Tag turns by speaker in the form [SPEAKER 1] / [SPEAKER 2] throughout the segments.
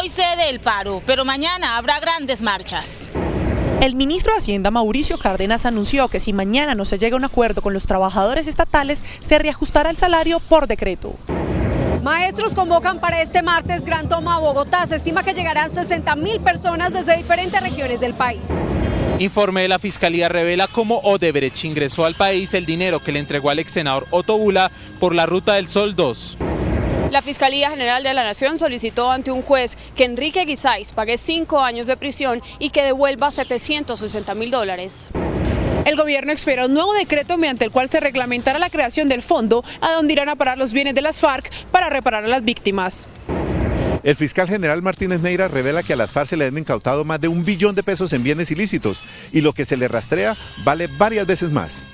[SPEAKER 1] hoy cede el paro, pero mañana habrá grandes marchas.
[SPEAKER 2] El ministro de Hacienda, Mauricio Cárdenas, anunció que si mañana no se llega a un acuerdo con los trabajadores estatales, se reajustará el salario por decreto.
[SPEAKER 3] Maestros convocan para este martes Gran Toma a Bogotá. Se estima que llegarán 60.000 personas desde diferentes regiones del país.
[SPEAKER 4] Informe de la Fiscalía revela cómo Odebrecht ingresó al país el dinero que le entregó al ex senador Otto Bula por la Ruta del Sol 2.
[SPEAKER 5] La Fiscalía General de la Nación solicitó ante un juez que Enrique Guisáiz pague 5 años de prisión y que devuelva $760.000.
[SPEAKER 6] El gobierno espera un nuevo decreto mediante el cual se reglamentará la creación del fondo a donde irán a parar los bienes de las FARC para reparar a las víctimas.
[SPEAKER 7] El fiscal general Martínez Neira revela que a las FARC se le han incautado más de $1 billón en bienes ilícitos y lo que se le rastrea vale varias veces más.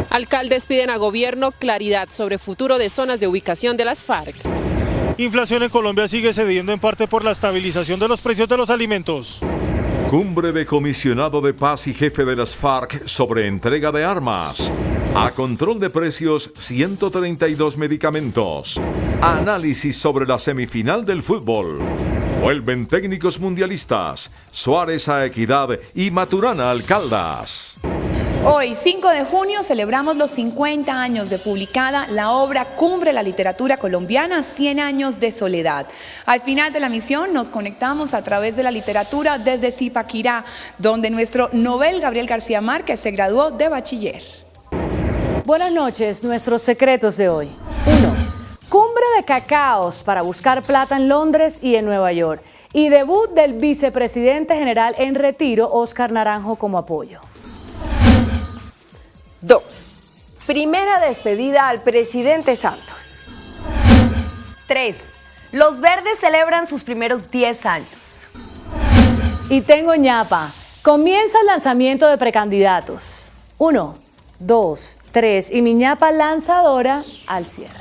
[SPEAKER 8] Alcaldes piden a gobierno claridad sobre futuro de zonas de ubicación de las FARC.
[SPEAKER 9] Inflación en Colombia sigue cediendo en parte por la estabilización de los precios de los alimentos.
[SPEAKER 10] Cumbre de comisionado de paz y jefe de las FARC sobre entrega de armas. A control de precios, 132 medicamentos. Análisis sobre la semifinal del fútbol. Vuelven técnicos mundialistas. Suárez a Equidad y Maturana al Caldas.
[SPEAKER 11] Hoy, 5 de junio, celebramos los 50 años de publicada la obra Cumbre de la Literatura Colombiana, 100 años de soledad. Al final de la misión nos conectamos a través de la literatura desde Zipaquirá, donde nuestro Nobel Gabriel García Márquez se graduó de bachiller.
[SPEAKER 12] Buenas noches, nuestros secretos de hoy. 1. Cumbre de cacaos para buscar plata en Londres y en Nueva York. Y debut del vicepresidente general en retiro, Óscar Naranjo, como apoyo.
[SPEAKER 13] 2. Primera despedida al presidente Santos.
[SPEAKER 14] 3. Los verdes celebran sus primeros 10 años.
[SPEAKER 12] Y tengo ñapa. Comienza el lanzamiento de precandidatos. 1, 2, 3 y mi ñapa lanzadora al cierre.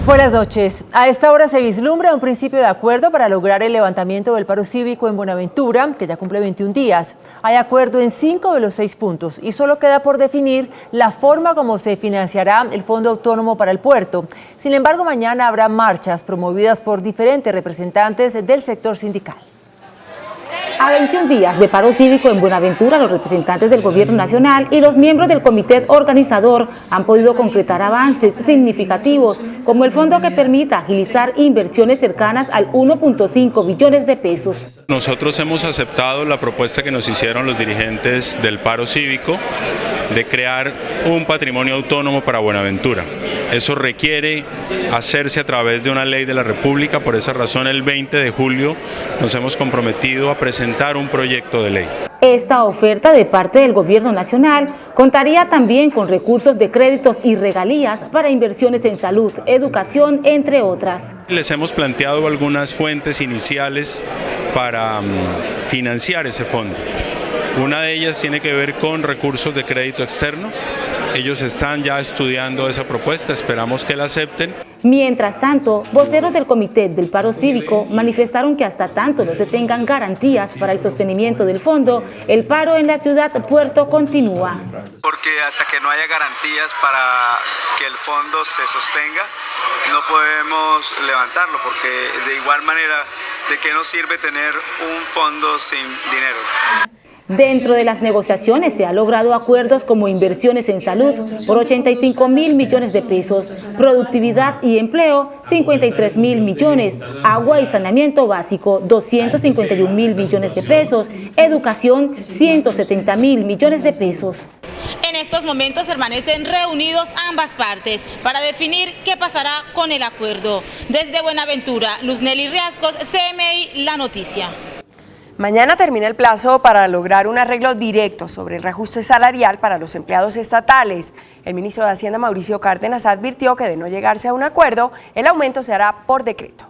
[SPEAKER 15] Buenas noches. A esta hora se vislumbra un principio de acuerdo para lograr el levantamiento del paro cívico en Buenaventura, que ya cumple 21 días. Hay acuerdo en 5 de los 6 puntos y solo queda por definir la forma como se financiará el Fondo Autónomo para el Puerto. Sin embargo, mañana habrá marchas promovidas por diferentes representantes del sector sindical.
[SPEAKER 16] A 21 días de paro cívico en Buenaventura, los representantes del Gobierno Nacional y los miembros del comité organizador han podido concretar avances significativos, como el fondo que permita agilizar inversiones cercanas al 1.5 billones de pesos.
[SPEAKER 17] Nosotros hemos aceptado la propuesta que nos hicieron los dirigentes del paro cívico de crear un patrimonio autónomo para Buenaventura. Eso requiere hacerse a través de una ley de la República, por esa razón el 20 de julio nos hemos comprometido a presentar un proyecto de ley.
[SPEAKER 16] Esta oferta de parte del Gobierno Nacional contaría también con recursos de créditos y regalías para inversiones en salud, educación, entre otras.
[SPEAKER 17] Les hemos planteado algunas fuentes iniciales para financiar ese fondo. Una de ellas tiene que ver con recursos de crédito externo. Ellos están ya estudiando esa propuesta, esperamos que la acepten.
[SPEAKER 16] Mientras tanto, voceros del Comité del Paro Cívico manifestaron que hasta tanto no se tengan garantías para el sostenimiento del fondo, el paro en la ciudad Puerto continúa.
[SPEAKER 18] Porque hasta que no haya garantías para que el fondo se sostenga, no podemos levantarlo, porque de igual manera, ¿de qué nos sirve tener un fondo sin dinero?
[SPEAKER 16] Dentro de las negociaciones se han logrado acuerdos como inversiones en salud por 85.000 millones de pesos, productividad y empleo 53.000 millones, agua y saneamiento básico 251.000 millones de pesos, educación 170.000 millones de pesos.
[SPEAKER 1] En estos momentos permanecen reunidos ambas partes para definir qué pasará con el acuerdo. Desde Buenaventura, Luz Nelly Riascos, CMI, La Noticia.
[SPEAKER 14] Mañana termina el plazo para lograr un arreglo directo sobre el reajuste salarial para los empleados estatales. El ministro de Hacienda, Mauricio Cárdenas, advirtió que de no llegarse a un acuerdo, el aumento se hará por decreto.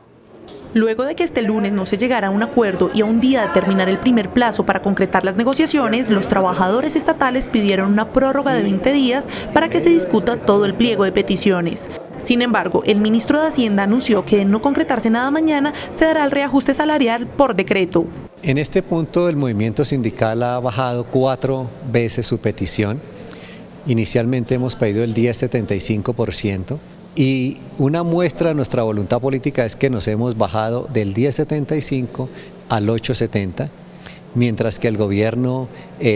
[SPEAKER 2] Luego de que este lunes no se llegara a un acuerdo y a un día de terminar el primer plazo para concretar las negociaciones, los trabajadores estatales pidieron una prórroga de 20 días para que se discuta todo el pliego de peticiones. Sin embargo, el ministro de Hacienda anunció que de no concretarse nada mañana, se dará el reajuste salarial por decreto.
[SPEAKER 19] En este punto el movimiento sindical ha bajado 4 veces su petición Inicialmente hemos pedido el 10,75%. Y una muestra de nuestra voluntad política es que nos hemos bajado del 10,75 al 8,70, mientras que el gobierno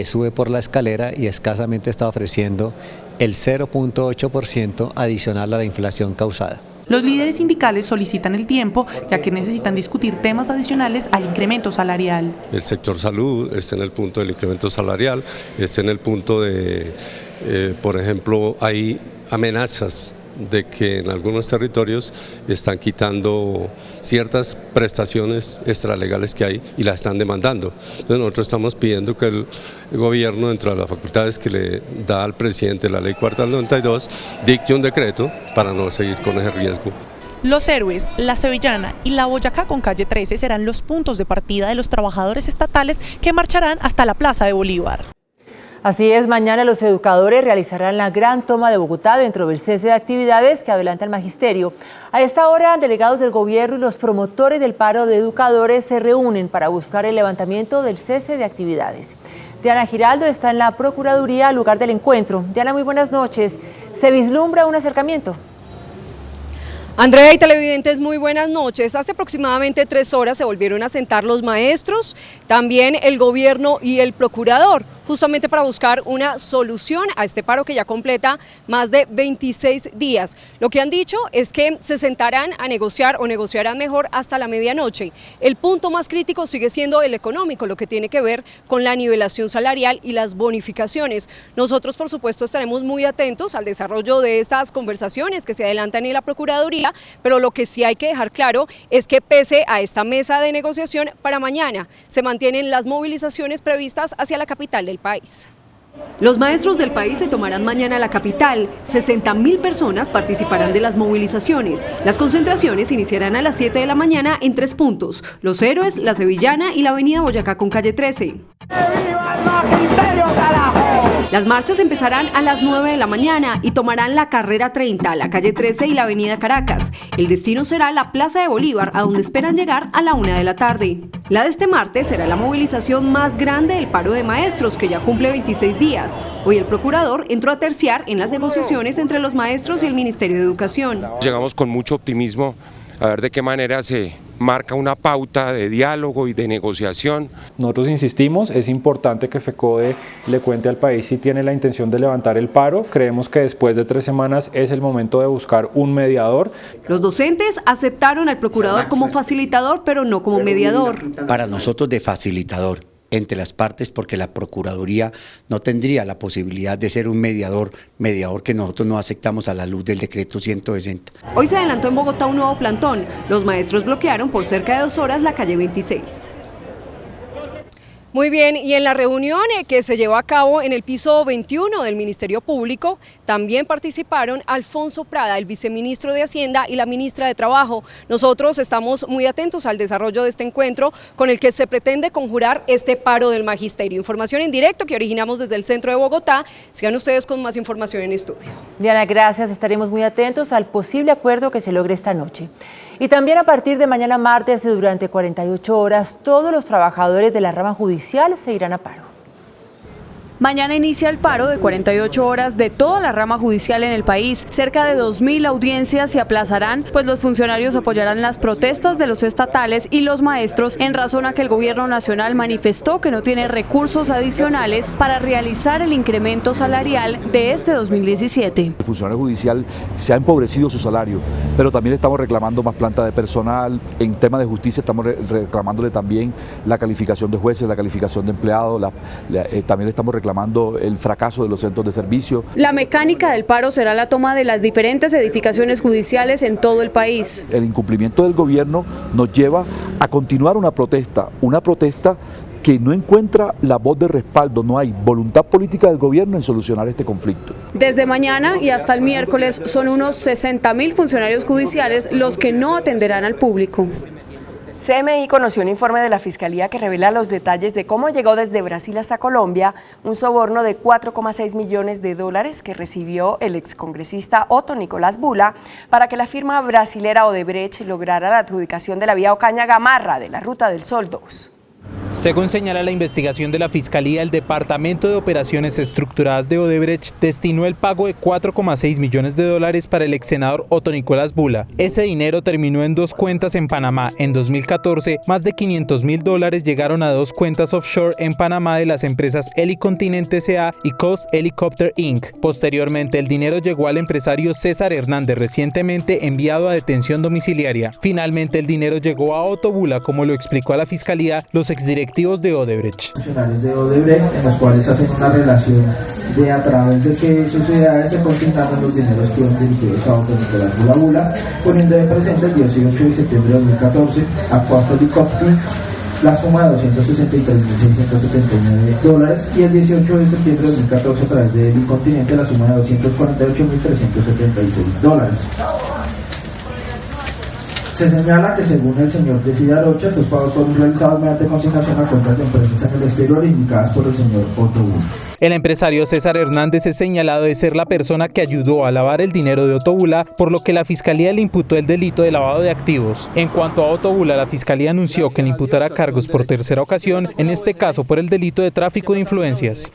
[SPEAKER 19] sube por la escalera y escasamente está ofreciendo el 0,8% adicional a la inflación causada.
[SPEAKER 2] Los líderes sindicales solicitan el tiempo, ya que necesitan discutir temas adicionales al incremento salarial.
[SPEAKER 20] El sector salud está en el punto del incremento salarial, está en el punto de, por ejemplo, hay amenazas de que en algunos territorios están quitando ciertas prestaciones extralegales que hay y las están demandando. Entonces nosotros estamos pidiendo que el gobierno, dentro de las facultades que le da al presidente la ley 4 del 92, dicte un decreto para no seguir con ese riesgo.
[SPEAKER 2] Los Héroes, La Sevillana y La Boyacá con calle 13 serán los puntos de partida de los trabajadores estatales que marcharán hasta la Plaza de Bolívar.
[SPEAKER 15] Así es, mañana los educadores realizarán la gran toma de Bogotá dentro del cese de actividades que adelanta el magisterio. A esta hora, delegados del gobierno y los promotores del paro de educadores se reúnen para buscar el levantamiento del cese de actividades. Diana Giraldo está en la Procuraduría, lugar del encuentro. Diana, muy buenas noches. ¿Se vislumbra un acercamiento?
[SPEAKER 3] Andrea y televidentes, muy buenas noches. Hace aproximadamente 3 horas se volvieron a sentar los maestros, también el gobierno y el procurador, justamente para buscar una solución a este paro que ya completa más de 26 días. Lo que han dicho es que se sentarán a negociar o negociarán mejor hasta la medianoche. El punto más crítico sigue siendo el económico, lo que tiene que ver con la nivelación salarial y las bonificaciones. Nosotros, por supuesto, estaremos muy atentos al desarrollo de estas conversaciones que se adelantan en la Procuraduría, pero lo que sí hay que dejar claro es que pese a esta mesa de negociación, para mañana se mantienen las movilizaciones previstas hacia la capital del país. Los maestros del país se tomarán mañana la capital. 60.000 personas participarán de las movilizaciones. Las concentraciones iniciarán a las 7 de la mañana en 3 puntos: Los Héroes, La Sevillana y la avenida Boyacá con calle 13. Las marchas empezarán a las 9 de la mañana y tomarán la carrera 30, la calle 13 y la avenida Caracas. El destino será la Plaza de Bolívar, a donde esperan llegar a la 1 de la tarde. La de este martes será la movilización más grande del paro de maestros, que ya cumple 26 días. Hoy el procurador entró a terciar en las negociaciones entre los maestros y el Ministerio de Educación.
[SPEAKER 21] Llegamos con mucho optimismo a ver de qué manera se marca una pauta de diálogo y de negociación.
[SPEAKER 22] Nosotros insistimos, es importante que FECODE le cuente al país si tiene la intención de levantar el paro. Creemos que después de 3 semanas es el momento de buscar un mediador.
[SPEAKER 3] Los docentes aceptaron al procurador como facilitador, pero no como mediador.
[SPEAKER 23] Para nosotros de facilitador entre las partes, porque la Procuraduría no tendría la posibilidad de ser un mediador que nosotros no aceptamos a la luz del decreto 160.
[SPEAKER 3] Hoy se adelantó en Bogotá un nuevo plantón. Los maestros bloquearon por cerca de 2 horas la calle 26. Muy bien, y en la reunión que se llevó a cabo en el piso 21 del Ministerio Público, también participaron Alfonso Prada, el viceministro de Hacienda, y la ministra de Trabajo. Nosotros estamos muy atentos al desarrollo de este encuentro con el que se pretende conjurar este paro del magisterio. Información en directo que originamos desde el centro de Bogotá. Sigan ustedes con más información en estudio.
[SPEAKER 15] Diana, gracias. Estaremos muy atentos al posible acuerdo que se logre esta noche. Y también a partir de mañana martes y durante 48 horas, todos los trabajadores de la rama judicial se irán a paro.
[SPEAKER 24] Mañana inicia el paro de 48 horas de toda la rama judicial en el país. Cerca de 2.000 audiencias se aplazarán, pues los funcionarios apoyarán las protestas de los estatales y los maestros en razón a que el gobierno nacional manifestó que no tiene recursos adicionales para realizar el incremento salarial de este 2017.
[SPEAKER 25] El funcionario judicial se ha empobrecido su salario, pero también estamos reclamando más planta de personal. En tema de justicia estamos reclamándole también la calificación de jueces, la calificación de empleados, también estamos reclamando el fracaso de los centros de servicio.
[SPEAKER 24] La mecánica del paro será la toma de las diferentes edificaciones judiciales en todo el país.
[SPEAKER 25] El incumplimiento del gobierno nos lleva a continuar una protesta que no encuentra la voz de respaldo, no hay voluntad política del gobierno en solucionar este conflicto.
[SPEAKER 24] Desde mañana y hasta el miércoles son unos 60.000 funcionarios judiciales los que no atenderán al público.
[SPEAKER 14] CMI conoció un informe de la Fiscalía que revela los detalles de cómo llegó desde Brasil hasta Colombia un soborno de 4,6 millones de dólares que recibió el excongresista Otto Nicolás Bula para que la firma brasilera Odebrecht lograra la adjudicación de la vía Ocaña-Gamarra de la Ruta del Sol 2.
[SPEAKER 4] Según señala la investigación de la Fiscalía, el Departamento de Operaciones Estructuradas de Odebrecht destinó el pago de $4,6 millones para el ex senador Otto Nicolás Bula. Ese dinero terminó en 2 cuentas en Panamá. En 2014, más de $500.000 llegaron a 2 cuentas offshore en Panamá de las empresas Helicontinent S.A. y Coast Helicopter Inc. Posteriormente, el dinero llegó al empresario César Hernández, recientemente enviado a detención domiciliaria. Finalmente, el dinero llegó a Otto Bula, como lo explicó a la Fiscalía los exdirectivos de Odebrecht.
[SPEAKER 5] Funcionarios de Odebrecht, en los cuales hacen una relación de a través de qué sociedades se consignaron los dineros que fueron dirigidos a Otto Nicolás Bula, poniendo de presente el 18 de septiembre de 2014 a Coast Helicopter la suma de $263.679 y el 18 de septiembre de 2014 a través de Helicontinent la suma de $248.376. Se señala que según el señor Decidar Rocha, estos pagos fueron realizados mediante consignación a cuentas de empresas en el exterior indicadas por el señor Otto Bula.
[SPEAKER 4] El empresario César Hernández es señalado de ser la persona que ayudó a lavar el dinero de Otto Bula, por lo que la Fiscalía le imputó el delito de lavado de activos. En cuanto a Otto Bula, la Fiscalía anunció que le imputará cargos por tercera ocasión, en este caso por el delito de tráfico de influencias.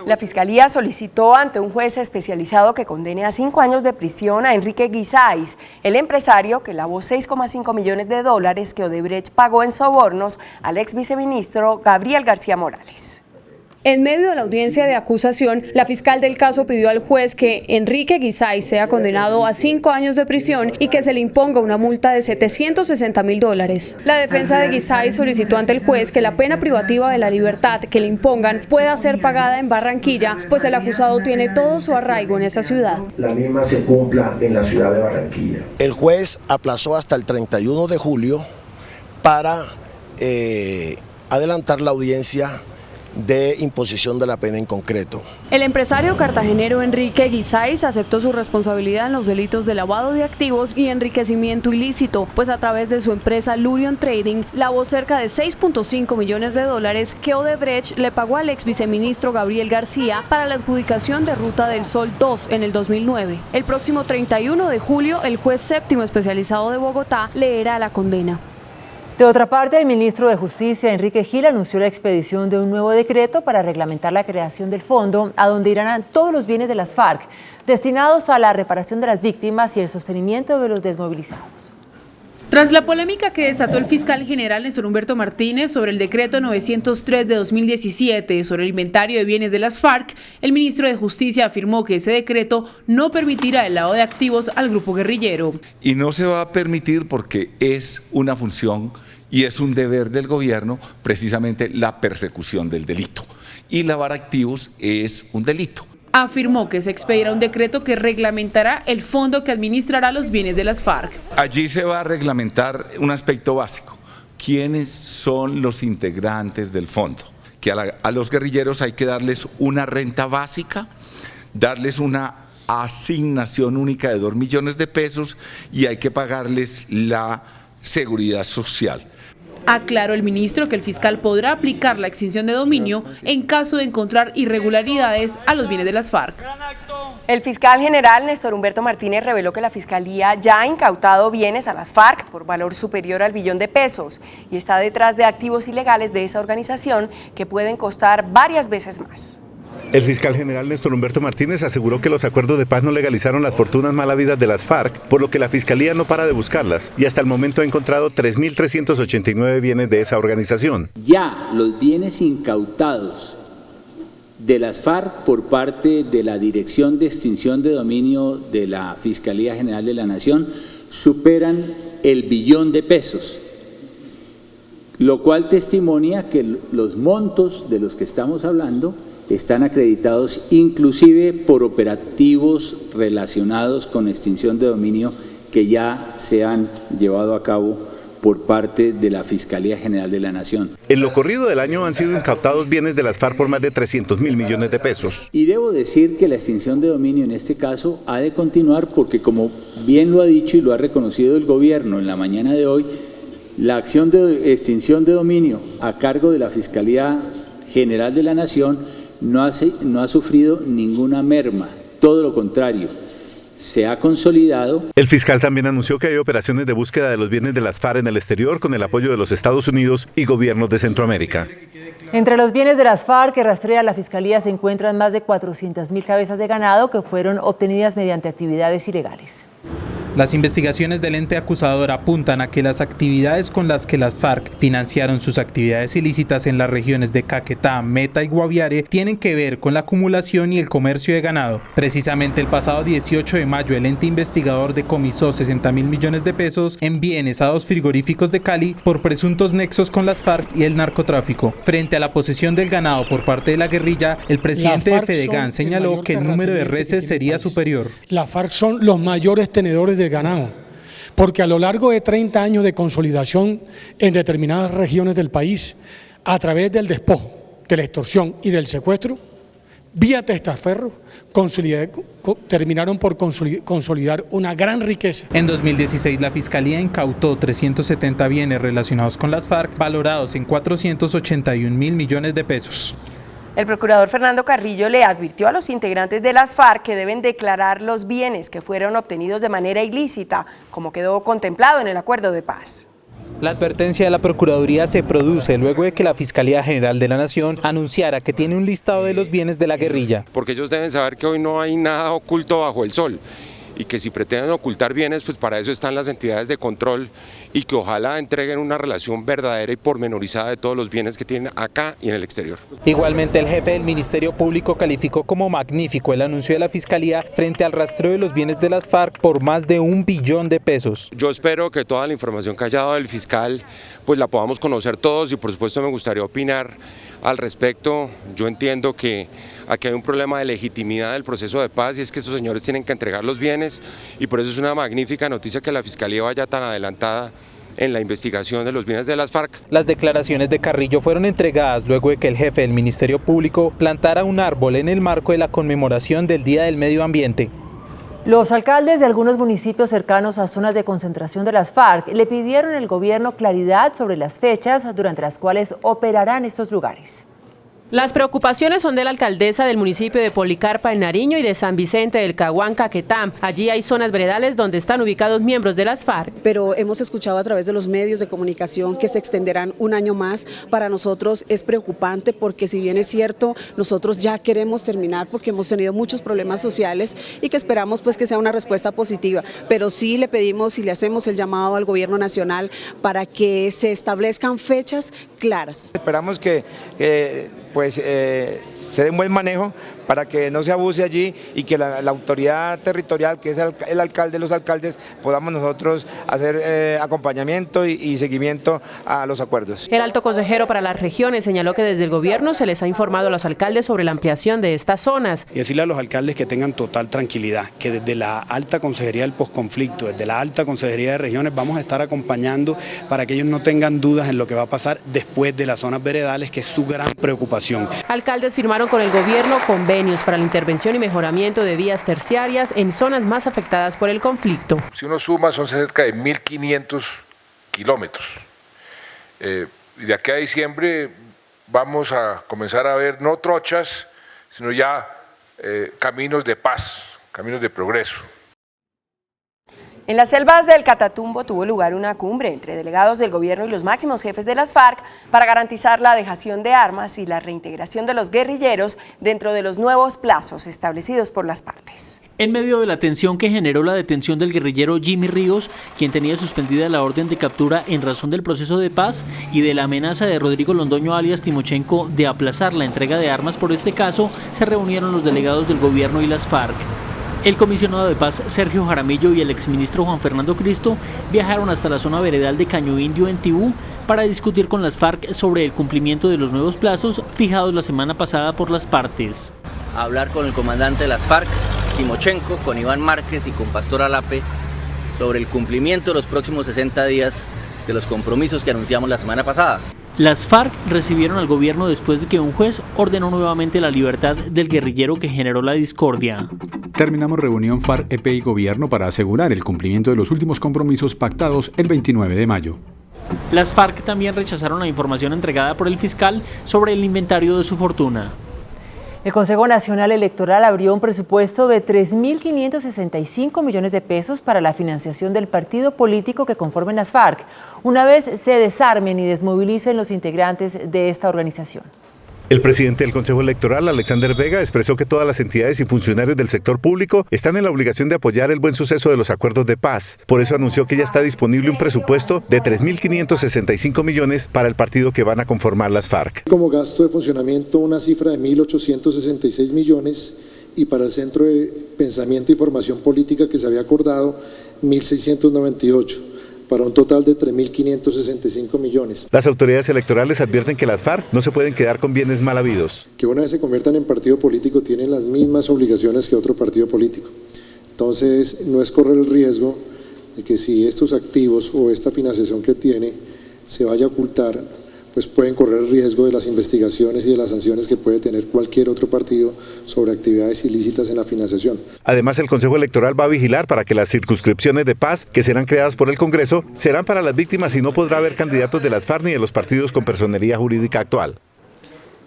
[SPEAKER 14] La Fiscalía solicitó ante un juez especializado que condene a 5 años de prisión a Enrique Guisáiz, el empresario que lavó $6,5 millones que Odebrecht pagó en sobornos al ex viceministro Gabriel García Morales.
[SPEAKER 24] En medio de la audiencia de acusación, la fiscal del caso pidió al juez que Enrique Guisáiz sea condenado a 5 años de prisión y que se le imponga una multa de $760.000. La defensa de Guisáiz solicitó ante el juez que la pena privativa de la libertad que le impongan pueda ser pagada en Barranquilla, pues el acusado tiene todo su arraigo en esa ciudad.
[SPEAKER 6] La misma se cumpla en la ciudad de Barranquilla.
[SPEAKER 7] El juez aplazó hasta el 31 de julio para adelantar la audiencia de imposición de la pena en concreto.
[SPEAKER 24] El empresario cartagenero Enrique Guisáiz aceptó su responsabilidad en los delitos de lavado de activos y enriquecimiento ilícito, pues a través de su empresa Lurion Trading lavó cerca de $6,5 millones que Odebrecht le pagó al ex viceministro Gabriel García para la adjudicación de Ruta del Sol 2 en el 2009. El próximo 31 de julio, el juez séptimo especializado de Bogotá leerá la condena.
[SPEAKER 15] De otra parte, el ministro de Justicia, Enrique Gil, anunció la expedición de un nuevo decreto para reglamentar la creación del fondo, a donde irán todos los bienes de las FARC, destinados a la reparación de las víctimas y el sostenimiento de los desmovilizados.
[SPEAKER 8] Tras la polémica que desató el fiscal general Néstor Humberto Martínez sobre el decreto 903 de 2017 sobre el inventario de bienes de las FARC, el ministro de Justicia afirmó que ese decreto no permitirá el lavado de activos al grupo guerrillero.
[SPEAKER 26] Y no se va a permitir porque es una función y es un deber del gobierno precisamente la persecución del delito. Y lavar activos es un delito.
[SPEAKER 8] Afirmó que se expedirá un decreto que reglamentará el fondo que administrará los bienes de las FARC.
[SPEAKER 26] Allí se va a reglamentar un aspecto básico: quiénes son los integrantes del fondo. Que a los guerrilleros hay que darles una renta básica, darles una asignación única de $2 millones y hay que pagarles la seguridad social.
[SPEAKER 8] Aclaró el ministro que el fiscal podrá aplicar la extinción de dominio en caso de encontrar irregularidades a los bienes de las FARC.
[SPEAKER 14] El fiscal general Néstor Humberto Martínez reveló que la Fiscalía ya ha incautado bienes a las FARC por valor superior al $1 billón y está detrás de activos ilegales de esa organización que pueden costar varias veces más.
[SPEAKER 27] El fiscal general Néstor Humberto Martínez aseguró que los acuerdos de paz no legalizaron las fortunas mal habidas de las FARC, por lo que la Fiscalía no para de buscarlas y hasta el momento ha encontrado 3.389 bienes de esa organización.
[SPEAKER 28] Ya los bienes incautados de las FARC por parte de la Dirección de Extinción de Dominio de la Fiscalía General de la Nación superan el $1 billón, lo cual testimonia que los montos de los que estamos hablando están acreditados inclusive por operativos relacionados con extinción de dominio que ya se han llevado a cabo por parte de la Fiscalía General de la Nación.
[SPEAKER 27] En lo corrido del año han sido incautados bienes de las FARC por más de $300.000 millones.
[SPEAKER 28] Y debo decir que la extinción de dominio en este caso ha de continuar porque, como bien lo ha dicho y lo ha reconocido el gobierno en la mañana de hoy, la acción de extinción de dominio a cargo de la Fiscalía General de la Nación no ha sufrido ninguna merma, todo lo contrario. se ha consolidado.
[SPEAKER 27] El fiscal también anunció que hay operaciones de búsqueda de los bienes de las FARC en el exterior con el apoyo de los Estados Unidos y gobiernos de Centroamérica.
[SPEAKER 15] Entre los bienes de las FARC que rastrea la Fiscalía se encuentran más de 400.000 cabezas de ganado que fueron obtenidas mediante actividades ilegales.
[SPEAKER 4] Las investigaciones del ente acusador apuntan a que las actividades con las que las FARC financiaron sus actividades ilícitas en las regiones de Caquetá, Meta y Guaviare tienen que ver con la acumulación y el comercio de ganado. Precisamente el pasado 18 de mayo el ente investigador decomisó 60.000 millones de pesos en bienes a 2 frigoríficos de Cali por presuntos nexos con las FARC y el narcotráfico. Frente a la posesión del ganado por parte de la guerrilla, el presidente de Fedegan señaló que el número de reses sería superior.
[SPEAKER 9] Las FARC son los mayores tenedores de ganado, porque a lo largo de 30 años de consolidación en determinadas regiones del país, a través del despojo, de la extorsión y del secuestro, vía testaferro, terminaron por consolidar una gran riqueza.
[SPEAKER 4] En 2016 la Fiscalía incautó 370 bienes relacionados con las FARC, valorados en 481.000 millones de pesos.
[SPEAKER 14] El procurador Fernando Carrillo le advirtió a los integrantes de las FARC que deben declarar los bienes que fueron obtenidos de manera ilícita, como quedó contemplado en el acuerdo de paz.
[SPEAKER 4] La advertencia de la Procuraduría se produce luego de que la Fiscalía General de la Nación anunciara que tiene un listado de los bienes de la guerrilla.
[SPEAKER 21] Porque ellos deben saber que hoy no hay nada oculto bajo el sol y que si pretenden ocultar bienes, pues para eso están las entidades de control y que ojalá entreguen una relación verdadera y pormenorizada de todos los bienes que tienen acá y en el exterior.
[SPEAKER 4] Igualmente el jefe del Ministerio Público calificó como magnífico el anuncio de la Fiscalía frente al rastreo de los bienes de las FARC por más de 1 billón de pesos.
[SPEAKER 21] Yo espero que toda la información que haya dado el fiscal pues la podamos conocer todos y por supuesto me gustaría opinar al respecto. Yo entiendo que aquí hay un problema de legitimidad del proceso de paz y es que estos señores tienen que entregar los bienes y por eso es una magnífica noticia que la Fiscalía vaya tan adelantada en la investigación de los bienes de las FARC.
[SPEAKER 4] Las declaraciones de Carrillo fueron entregadas luego de que el jefe del Ministerio Público plantara un árbol en el marco de la conmemoración del Día del Medio Ambiente.
[SPEAKER 15] Los alcaldes de algunos municipios cercanos a zonas de concentración de las FARC le pidieron al gobierno claridad sobre las fechas durante las cuales operarán estos lugares.
[SPEAKER 10] Las preocupaciones son de la alcaldesa del municipio de Policarpa en Nariño y de San Vicente del Caguán, Caquetá. Allí hay zonas veredales donde están ubicados miembros de las FARC.
[SPEAKER 11] Pero hemos escuchado a través de los medios de comunicación que se extenderán 1 año más. Para nosotros es preocupante porque si bien es cierto, nosotros ya queremos terminar porque hemos tenido muchos problemas sociales y que esperamos pues que sea una respuesta positiva. Pero sí le pedimos y le hacemos el llamado al gobierno nacional para que se establezcan fechas claras.
[SPEAKER 12] Esperamos que se dé un buen manejo para que no se abuse allí y que la autoridad territorial, que es el alcalde, los alcaldes, podamos nosotros hacer acompañamiento y seguimiento a los acuerdos.
[SPEAKER 10] El alto consejero para las regiones señaló que desde el gobierno se les ha informado a los alcaldes sobre la ampliación de estas zonas.
[SPEAKER 13] Y decirle a los alcaldes que tengan total tranquilidad, que desde la alta consejería del posconflicto, desde la alta consejería de regiones, vamos a estar acompañando para que ellos no tengan dudas en lo que va a pasar después de las zonas veredales, que es su gran preocupación.
[SPEAKER 10] Alcaldes firmaron con el gobierno convenios para la intervención y mejoramiento de vías terciarias en zonas más afectadas por el conflicto.
[SPEAKER 16] Si uno suma, son cerca de 1.500 kilómetros. Y de aquí a diciembre vamos a comenzar a ver no trochas, sino ya caminos de paz, caminos de progreso.
[SPEAKER 14] En las selvas del Catatumbo tuvo lugar una cumbre entre delegados del gobierno y los máximos jefes de las FARC para garantizar la dejación de armas y la reintegración de los guerrilleros dentro de los nuevos plazos establecidos por las partes.
[SPEAKER 17] En medio de la tensión que generó la detención del guerrillero Jimmy Ríos, quien tenía suspendida la orden de captura en razón del proceso de paz, y de la amenaza de Rodrigo Londoño alias Timochenko de aplazar la entrega de armas por este caso, se reunieron los delegados del gobierno y las FARC. El comisionado de paz Sergio Jaramillo y el exministro Juan Fernando Cristo viajaron hasta la zona veredal de Caño Indio en Tibú para discutir con las FARC sobre el cumplimiento de los nuevos plazos fijados la semana pasada por las partes.
[SPEAKER 18] Hablar con el comandante de las FARC, Timochenko, con Iván Márquez y con Pastor Alape sobre el cumplimiento de los próximos 60 días de los compromisos que anunciamos la semana pasada.
[SPEAKER 17] Las FARC recibieron al gobierno después de que un juez ordenó nuevamente la libertad del guerrillero que generó la discordia.
[SPEAKER 29] Terminamos reunión FARC-EP y gobierno para asegurar el cumplimiento de los últimos compromisos pactados el 29 de mayo.
[SPEAKER 17] Las FARC también rechazaron la información entregada por el fiscal sobre el inventario de su fortuna.
[SPEAKER 15] El Consejo Nacional Electoral abrió un presupuesto de 3.565 millones de pesos para la financiación del partido político que conformen las FARC, una vez se desarmen y desmovilicen los integrantes de esta organización.
[SPEAKER 27] El presidente del Consejo Electoral, Alexander Vega, expresó que todas las entidades y funcionarios del sector público están en la obligación de apoyar el buen suceso de los acuerdos de paz. Por eso anunció que ya está disponible un presupuesto de 3.565 millones para el partido que van a conformar las FARC.
[SPEAKER 1] Como gasto de funcionamiento, una cifra de 1.866 millones y para el Centro de Pensamiento y Formación Política que se había acordado, 1.698. Para un total de 3.565 millones.
[SPEAKER 27] Las autoridades electorales advierten que las FARC no se pueden quedar con bienes mal habidos.
[SPEAKER 1] Que una vez se conviertan en partido político tienen las mismas obligaciones que otro partido político. Entonces no es correr el riesgo de que si estos activos o esta financiación que tiene se vaya a ocultar, pues pueden correr el riesgo de las investigaciones y de las sanciones que puede tener cualquier otro partido sobre actividades ilícitas en la financiación.
[SPEAKER 27] Además, el Consejo Electoral va a vigilar para que las circunscripciones de paz que serán creadas por el Congreso serán para las víctimas y no podrá haber candidatos de las FARC ni de los partidos con personería jurídica actual.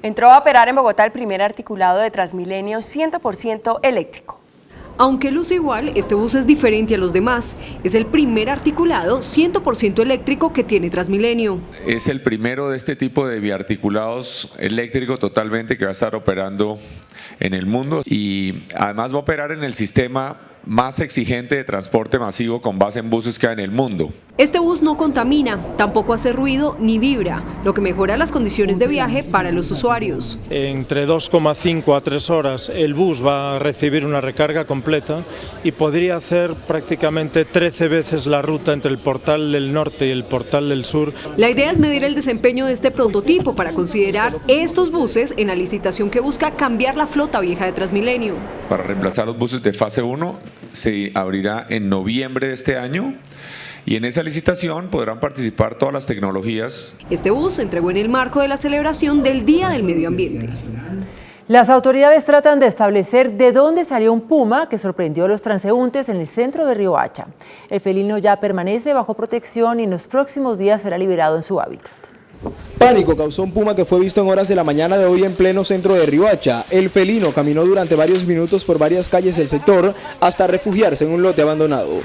[SPEAKER 14] Entró a operar en Bogotá el primer articulado de Transmilenio 100% eléctrico.
[SPEAKER 2] Aunque luce igual, este bus es diferente a los demás. Es el primer articulado 100% eléctrico que tiene Transmilenio.
[SPEAKER 3] Es el primero de este tipo de biarticulados eléctricos totalmente que va a estar operando en el mundo y además va a operar en el sistema más exigente de transporte masivo con base en buses que hay en el mundo.
[SPEAKER 2] Este bus no contamina, tampoco hace ruido ni vibra, lo que mejora las condiciones de viaje para los usuarios.
[SPEAKER 5] Entre 2,5 a 3 horas el bus va a recibir una recarga completa y podría hacer prácticamente 13 veces la ruta entre el Portal del Norte y el Portal del Sur.
[SPEAKER 2] La idea es medir el desempeño de este prototipo para considerar estos buses en la licitación que busca cambiar la flota vieja de Transmilenio.
[SPEAKER 3] Para reemplazar los buses de fase 1 se abrirá en noviembre de este año. Y en esa licitación podrán participar todas las tecnologías.
[SPEAKER 2] Este bus se entregó en el marco de la celebración del Día del Medio Ambiente.
[SPEAKER 15] Las autoridades tratan de establecer de dónde salió un puma que sorprendió a los transeúntes en el centro de Riohacha. El felino ya permanece bajo protección y en los próximos días será liberado en su hábitat.
[SPEAKER 19] Pánico causó un puma que fue visto en horas de la mañana de hoy en pleno centro de Riohacha. El felino caminó durante varios minutos por varias calles del sector hasta refugiarse en un lote abandonado.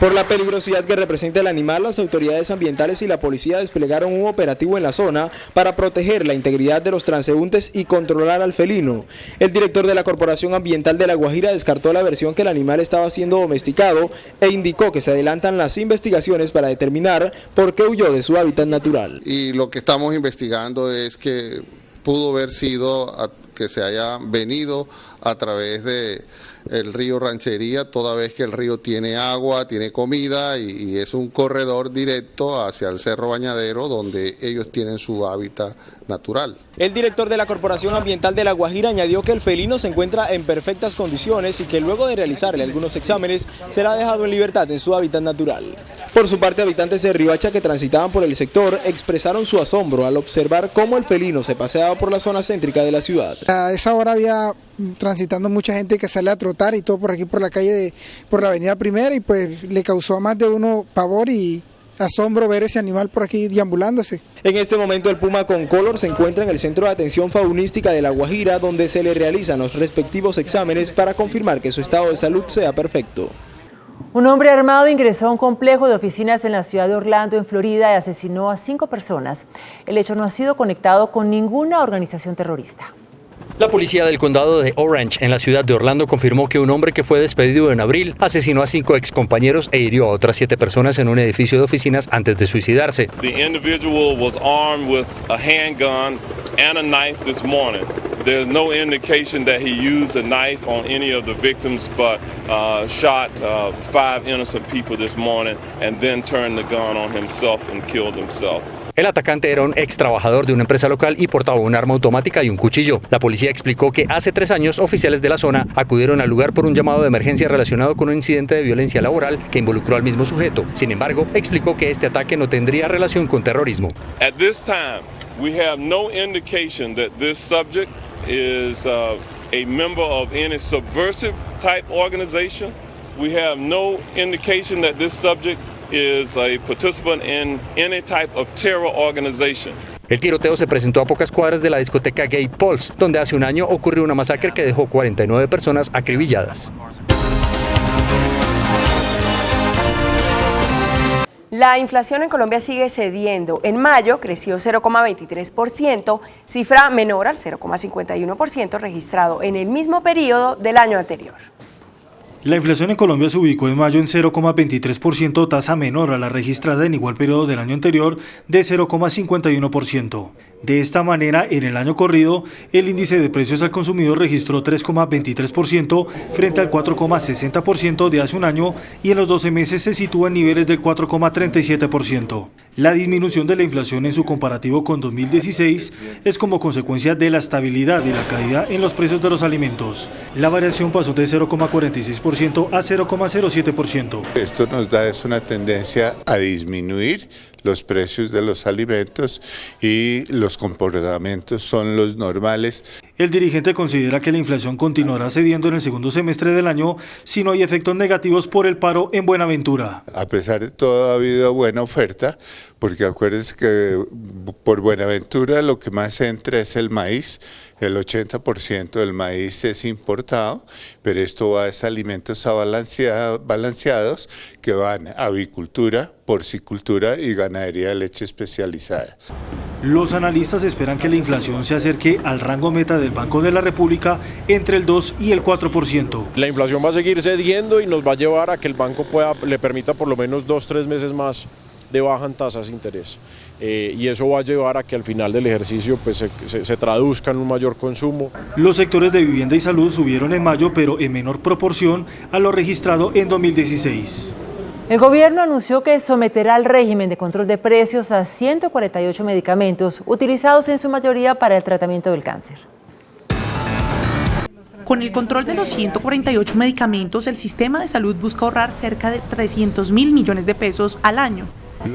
[SPEAKER 19] Por la peligrosidad que representa el animal, las autoridades ambientales y la policía desplegaron un operativo en la zona para proteger la integridad de los transeúntes y controlar al felino. El director de la Corporación Ambiental de La Guajira descartó la versión que el animal estaba siendo domesticado e indicó que se adelantan las investigaciones para determinar por qué huyó de su hábitat natural.
[SPEAKER 20] Y lo que estamos investigando es que pudo haber sido que se haya venido a través de el río Ranchería, toda vez que el río tiene agua, tiene comida y es un corredor directo hacia el Cerro Bañadero donde ellos tienen su hábitat natural.
[SPEAKER 19] El director de la Corporación Ambiental de La Guajira añadió que el felino se encuentra en perfectas condiciones y que luego de realizarle algunos exámenes será dejado en libertad en su hábitat natural. Por su parte, habitantes de Riohacha que transitaban por el sector expresaron su asombro al observar cómo el felino se paseaba por la zona céntrica de la ciudad.
[SPEAKER 22] A esa hora había transitando mucha gente que sale a trotar y todo por aquí por la calle, por la avenida Primera, y pues le causó a más de uno pavor y asombro ver ese animal por aquí deambulándose.
[SPEAKER 19] En este momento el puma con color se encuentra en el Centro de Atención Faunística de La Guajira, donde se le realizan los respectivos exámenes para confirmar que su estado de salud sea perfecto.
[SPEAKER 15] Un hombre armado ingresó a un complejo de oficinas en la ciudad de Orlando, en Florida, y asesinó a 5 personas. El hecho no ha sido conectado con ninguna organización terrorista.
[SPEAKER 23] La policía del condado de Orange, en la ciudad de Orlando, confirmó que un hombre que fue despedido en abril asesinó a 5 excompañeros e hirió a otras 7 personas en un edificio de oficinas antes de suicidarse.
[SPEAKER 25] The individual was armed with a handgun and a knife this morning. There's no indication that he used a knife on any of the victims, but shot 5 innocent people this morning and then turned the gun on himself and killed himself.
[SPEAKER 23] El atacante era un ex trabajador de una empresa local y portaba un arma automática y un cuchillo. La policía explicó que hace 3 años oficiales de la zona acudieron al lugar por un llamado de emergencia relacionado con un incidente de violencia laboral que involucró al mismo sujeto. Sin embargo, explicó que este ataque no tendría relación con terrorismo.
[SPEAKER 25] At this time, we have no indication that this subject is a member of any subversive type organization. We have no indication that this subject is a participant in any type of terror organization.
[SPEAKER 23] El tiroteo se presentó a pocas cuadras de la discoteca Gay Pulse, donde hace un año ocurrió una masacre que dejó 49 personas acribilladas.
[SPEAKER 14] La inflación en Colombia sigue cediendo. En mayo creció 0,23%, cifra menor al 0,51% registrado en el mismo periodo del año anterior.
[SPEAKER 5] La inflación en Colombia se ubicó en mayo en 0,23%, tasa menor a la registrada en igual periodo del año anterior de 0,51%. De esta manera, en el año corrido, el índice de precios al consumidor registró 3,23% frente al 4,60% de hace un año y en los 12 meses se sitúa en niveles del 4,37%. La disminución de la inflación en su comparativo con 2016 es como consecuencia de la estabilidad y la caída en los precios de los alimentos. La variación pasó de 0,46% a 0,07%.
[SPEAKER 4] Esto nos da una tendencia a disminuir los precios de los alimentos y los comportamientos son los normales.
[SPEAKER 5] El dirigente considera que la inflación continuará cediendo en el segundo semestre del año si no hay efectos negativos por el paro en Buenaventura.
[SPEAKER 4] A pesar de todo ha habido buena oferta, porque acuérdense que por Buenaventura lo que más entra es el maíz. El 80% del maíz es importado, pero esto va a alimentos balanceados que van a avicultura, porcicultura y ganadería de leche especializada.
[SPEAKER 5] Los analistas esperan que la inflación se acerque al rango meta del Banco de la República entre el 2 y el 4%.
[SPEAKER 6] La inflación va a seguir cediendo y nos va a llevar a que el banco le permita por lo menos 2-3 meses más de baja en tasas de interés. Y eso va a llevar a que al final del ejercicio pues, se traduzca en un mayor consumo.
[SPEAKER 5] Los sectores de vivienda y salud subieron en mayo, pero en menor proporción a lo registrado en 2016.
[SPEAKER 15] El gobierno anunció que someterá al régimen de control de precios a 148 medicamentos utilizados en su mayoría para el tratamiento del cáncer.
[SPEAKER 7] Con el control de los 148 medicamentos, el sistema de salud busca ahorrar cerca de 300.000 millones de pesos al año.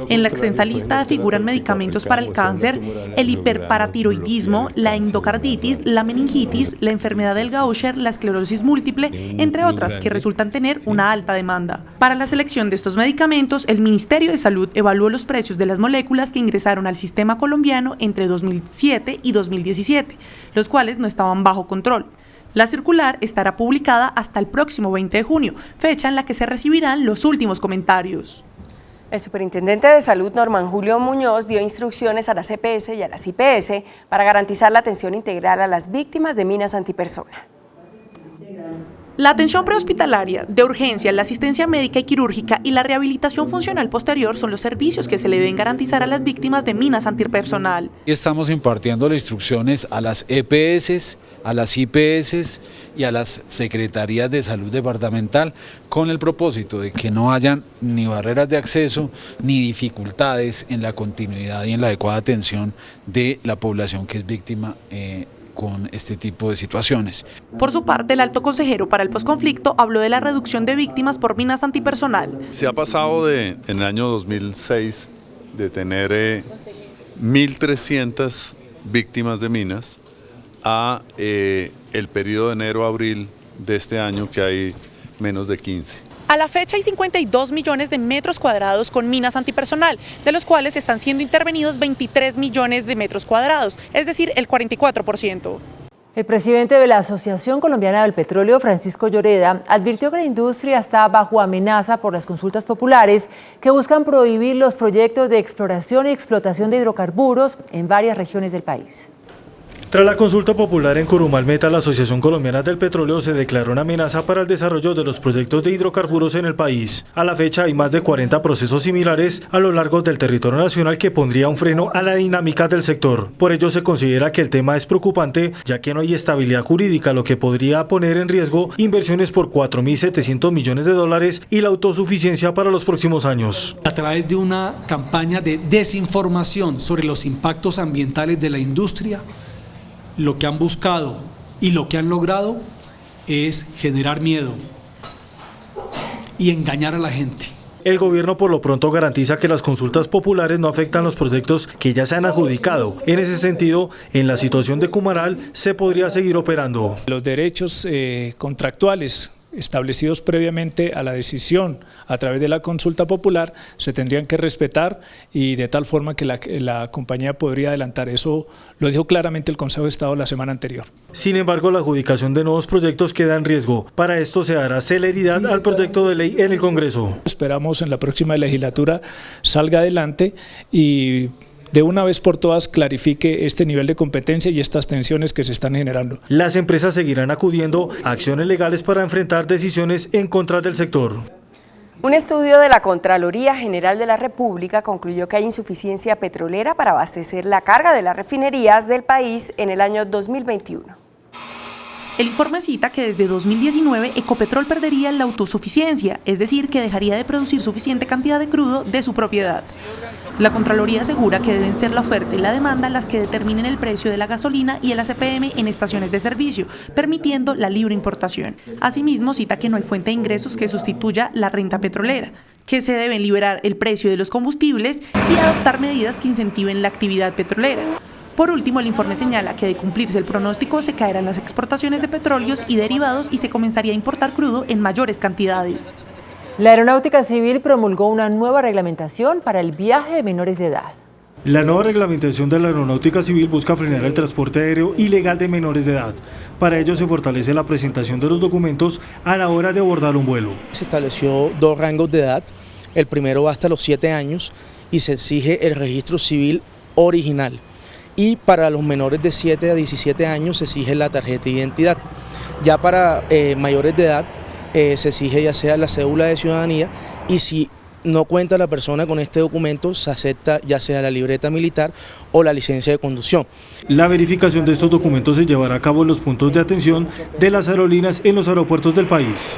[SPEAKER 7] En la extensa lista figuran medicamentos para el cáncer, el hiperparatiroidismo, la endocarditis, la meningitis, la enfermedad del Gaucher, la esclerosis múltiple, entre otras que resultan tener una alta demanda. Para la selección de estos medicamentos, el Ministerio de Salud evaluó los precios de las moléculas que ingresaron al sistema colombiano entre 2007 y 2017, los cuales no estaban bajo control. La circular estará publicada hasta el próximo 20 de junio, fecha en la que se recibirán los últimos comentarios.
[SPEAKER 14] El superintendente de Salud, Norman Julio Muñoz, dio instrucciones a las EPS y a las IPS para garantizar la atención integral a las víctimas de minas antipersona.
[SPEAKER 7] La atención prehospitalaria, de urgencia, la asistencia médica y quirúrgica y la rehabilitación funcional posterior son los servicios que se le deben garantizar a las víctimas de minas antipersonal.
[SPEAKER 8] Estamos impartiendo las instrucciones a las EPS, a las IPS y a las Secretarías de Salud Departamental con el propósito de que no hayan ni barreras de acceso ni dificultades en la continuidad y en la adecuada atención de la población que es víctima con este tipo de situaciones.
[SPEAKER 7] Por su parte, el alto consejero para el posconflicto habló de la reducción de víctimas por minas antipersonal.
[SPEAKER 9] Se ha pasado en el año 2006 de tener 1.300 víctimas de minas a el periodo de enero a abril de este año, que hay menos de 15.
[SPEAKER 7] A la fecha hay 52 millones de metros cuadrados con minas antipersonal, de los cuales están siendo intervenidos 23 millones de metros cuadrados, es decir, el 44%.
[SPEAKER 15] El presidente de la Asociación Colombiana del Petróleo, Francisco Lloreda, advirtió que la industria está bajo amenaza por las consultas populares que buscan prohibir los proyectos de exploración y explotación de hidrocarburos en varias regiones del país.
[SPEAKER 5] Tras la consulta popular en Curumalmeta, la Asociación Colombiana del Petróleo se declaró una amenaza para el desarrollo de los proyectos de hidrocarburos en el país. A la fecha hay más de 40 procesos similares a lo largo del territorio nacional que pondría un freno a la dinámica del sector. Por ello se considera que el tema es preocupante, ya que no hay estabilidad jurídica, lo que podría poner en riesgo inversiones por 4.700 millones de dólares y la autosuficiencia para los próximos años.
[SPEAKER 21] A través de una campaña de desinformación sobre los impactos ambientales de la industria, lo que han buscado y lo que han logrado es generar miedo y engañar a la gente.
[SPEAKER 5] El gobierno por lo pronto garantiza que las consultas populares no afectan los proyectos que ya se han adjudicado. En ese sentido, en la situación de Cumaral se podría seguir operando.
[SPEAKER 24] Los derechos contractuales
[SPEAKER 10] establecidos previamente a la decisión a través de la consulta popular se tendrían que respetar y de tal forma que la compañía podría adelantar. Eso lo dijo claramente el Consejo de Estado la semana anterior.
[SPEAKER 5] Sin embargo, la adjudicación de nuevos proyectos queda en riesgo. Para esto se dará celeridad al proyecto de ley en el Congreso.
[SPEAKER 10] Esperamos en la próxima legislatura salga adelante y de una vez por todas clarifique este nivel de competencia y estas tensiones que se están generando.
[SPEAKER 5] Las empresas seguirán acudiendo a acciones legales para enfrentar decisiones en contra del sector.
[SPEAKER 14] Un estudio de la Contraloría General de la República concluyó que hay insuficiencia petrolera para abastecer la carga de las refinerías del país en el año 2021.
[SPEAKER 7] El informe cita que desde 2019 Ecopetrol perdería la autosuficiencia, es decir, que dejaría de producir suficiente cantidad de crudo de su propiedad. La Contraloría asegura que deben ser la oferta y la demanda las que determinen el precio de la gasolina y el ACPM en estaciones de servicio, permitiendo la libre importación. Asimismo, cita que no hay fuente de ingresos que sustituya la renta petrolera, que se deben liberar el precio de los combustibles y adoptar medidas que incentiven la actividad petrolera. Por último, el informe señala que de cumplirse el pronóstico se caerán las exportaciones de petróleos y derivados y se comenzaría a importar crudo en mayores cantidades.
[SPEAKER 15] La Aeronáutica Civil promulgó una nueva reglamentación para el viaje de menores de edad.
[SPEAKER 5] La nueva reglamentación de la Aeronáutica Civil busca frenar el transporte aéreo ilegal de menores de edad. Para ello se fortalece la presentación de los documentos a la hora de abordar un vuelo.
[SPEAKER 11] Se estableció 2 rangos de edad, el primero va hasta los 7 años y se exige el registro civil original. Y para los menores de 7 a 17 años se exige la tarjeta de identidad. Ya para mayores de edad se exige ya sea la cédula de ciudadanía y si no cuenta la persona con este documento se acepta ya sea la libreta militar o la licencia de conducción.
[SPEAKER 5] La verificación de estos documentos se llevará a cabo en los puntos de atención de las aerolíneas en los aeropuertos del país.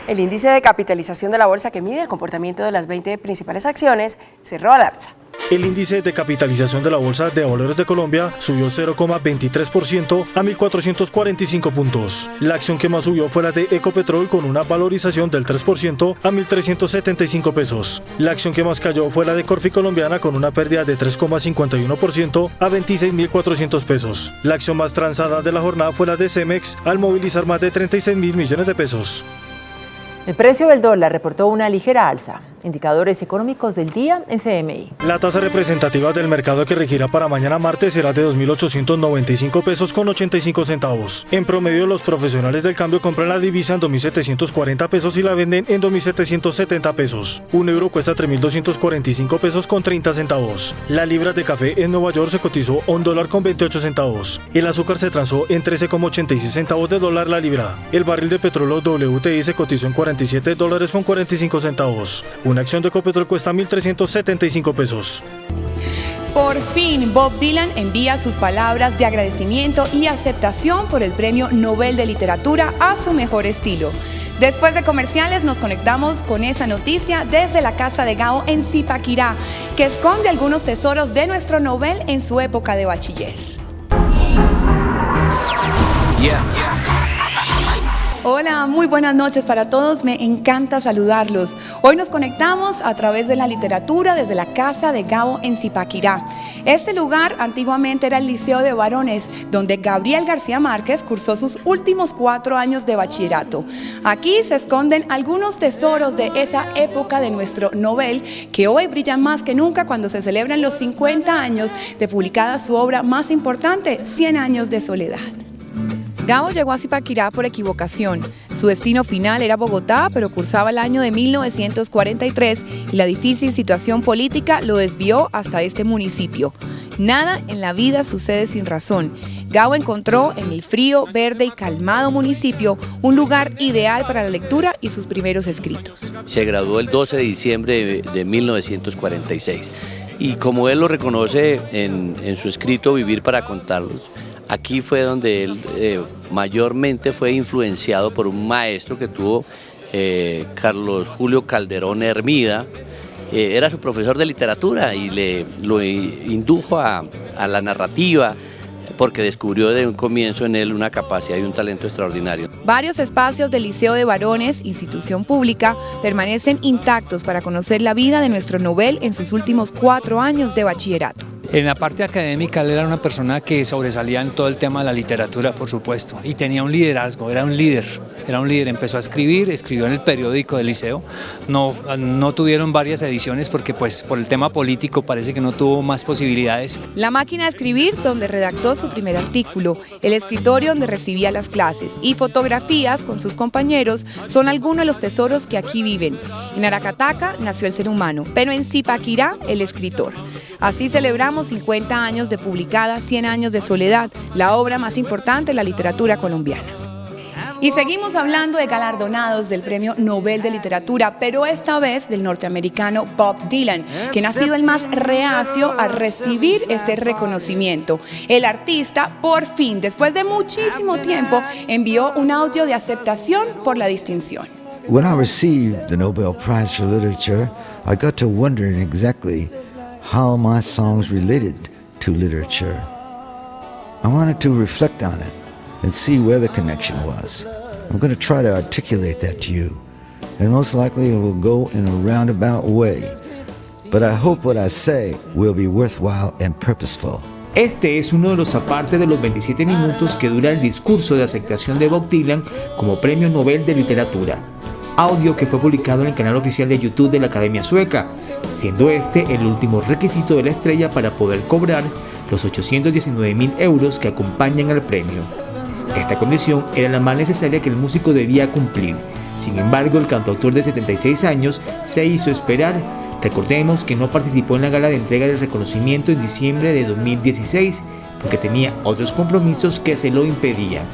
[SPEAKER 14] El índice de capitalización de la bolsa que mide el comportamiento de las 20 principales acciones cerró al alza.
[SPEAKER 5] El índice de capitalización de la Bolsa de Valores de Colombia subió 0,23% a 1.445 puntos. La acción que más subió fue la de Ecopetrol con una valorización del 3% a 1.375 pesos. La acción que más cayó fue la de Corfi Colombiana con una pérdida de 3,51% a 26.400 pesos. La acción más transada de la jornada fue la de Cemex al movilizar más de 36.000 millones de pesos.
[SPEAKER 15] El precio del dólar reportó una ligera alza. Indicadores económicos del día en CMI.
[SPEAKER 5] La tasa representativa del mercado que regirá para mañana martes será de 2.895 pesos con 85 centavos. En promedio, los profesionales del cambio compran la divisa en 2.740 pesos y la venden en 2.770 pesos. Un euro cuesta 3.245 pesos con 30 centavos. La libra de café en Nueva York se cotizó a $1 con 28 centavos. El azúcar se transó en 13,86 centavos de dólar la libra. El barril de petróleo WTI se cotizó en $47 con 45 centavos. Una acción de Ecopetrol cuesta 1.375 pesos.
[SPEAKER 12] Por fin, Bob Dylan envía sus palabras de agradecimiento y aceptación por el Premio Nobel de Literatura a su mejor estilo. Después de comerciales nos conectamos con esa noticia desde la casa de Gao en Zipaquirá, que esconde algunos tesoros de nuestro Nobel en su época de bachiller. Hola, muy buenas noches para todos, me encanta saludarlos. Hoy nos conectamos a través de la literatura desde la casa de Gabo en Zipaquirá. Este lugar antiguamente era el Liceo de Varones, donde Gabriel García Márquez cursó sus últimos 4 años de bachillerato. Aquí se esconden algunos tesoros de esa época de nuestro Nobel, que hoy brillan más que nunca cuando se celebran los 50 años de publicada su obra más importante, 100 años de soledad. Gabo llegó a Zipaquirá por equivocación. Su destino final era Bogotá, pero cursaba el año de 1943 y la difícil situación política lo desvió hasta este municipio. Nada en la vida sucede sin razón. Gabo encontró en el frío, verde y calmado municipio un lugar ideal para la lectura y sus primeros escritos.
[SPEAKER 13] Se graduó el 12 de diciembre de 1946 y como él lo reconoce en su escrito Vivir para contarlos, aquí fue donde él mayormente fue influenciado por un maestro que tuvo, Carlos Julio Calderón Hermida. Era su profesor de literatura y lo indujo a la narrativa porque descubrió de un comienzo en él una capacidad y un talento extraordinario.
[SPEAKER 12] Varios espacios del Liceo de Varones, institución pública, permanecen intactos para conocer la vida de nuestro Nobel en sus últimos 4 años de bachillerato.
[SPEAKER 1] En la parte académica él era una persona que sobresalía en todo el tema de la literatura, por supuesto, y tenía un liderazgo, era un líder, empezó a escribir, escribió en el periódico del liceo, no tuvieron varias ediciones porque pues por el tema político parece que no tuvo más posibilidades.
[SPEAKER 12] La máquina de escribir donde redactó su primer artículo, el escritorio donde recibía las clases y fotografías con sus compañeros son algunos de los tesoros que aquí viven. En Aracataca nació el ser humano, pero en Zipaquirá el escritor. Así celebramos 50 años de publicada 100 años de soledad, la obra más importante de la literatura colombiana. Y seguimos hablando de galardonados del Premio Nobel de Literatura, pero esta vez del norteamericano Bob Dylan, quien ha sido el más reacio a recibir este reconocimiento. El artista, por fin, después de muchísimo tiempo, envió un audio de aceptación por la distinción.
[SPEAKER 16] When I received the Nobel Prize for Literature, I got to wondering exactly how my songs related to literature. I wanted to reflect on it and see where the connection was. I'm going to try to articulate that to you, and most likely it will go in a roundabout way. But I hope what I say will be worthwhile and purposeful.
[SPEAKER 17] Este es uno de los apartes de los 27 minutos que dura el discurso de aceptación de Bob Dylan como Premio Nobel de Literatura. Audio que fue publicado en el canal oficial de YouTube de la Academia Sueca, siendo este el último requisito de la estrella para poder cobrar los 819.000 euros que acompañan al premio. Esta condición era la más necesaria que el músico debía cumplir. Sin embargo, el cantautor de 76 años se hizo esperar. Recordemos que no participó en la gala de entrega del reconocimiento en diciembre de 2016 porque tenía otros compromisos que se lo impedían.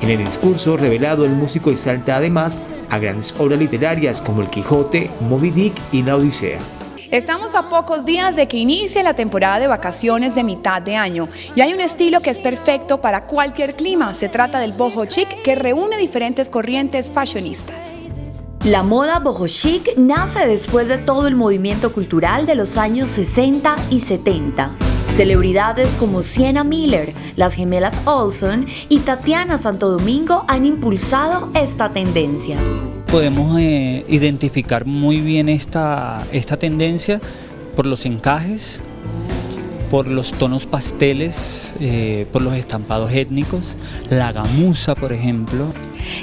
[SPEAKER 17] En el discurso revelado, el músico exalta además a grandes obras literarias como El Quijote, Moby Dick y La Odisea.
[SPEAKER 12] Estamos a pocos días de que inicie la temporada de vacaciones de mitad de año y hay un estilo que es perfecto para cualquier clima. Se trata del boho chic, que reúne diferentes corrientes fashionistas.
[SPEAKER 18] La moda boho chic nace después de todo el movimiento cultural de los años 60 y 70. Celebridades como Sienna Miller, las gemelas Olsen y Tatiana Santo Domingo han impulsado esta tendencia.
[SPEAKER 24] Podemos identificar muy bien esta tendencia por los encajes, por los tonos pasteles, por los estampados étnicos, la gamuza, por ejemplo.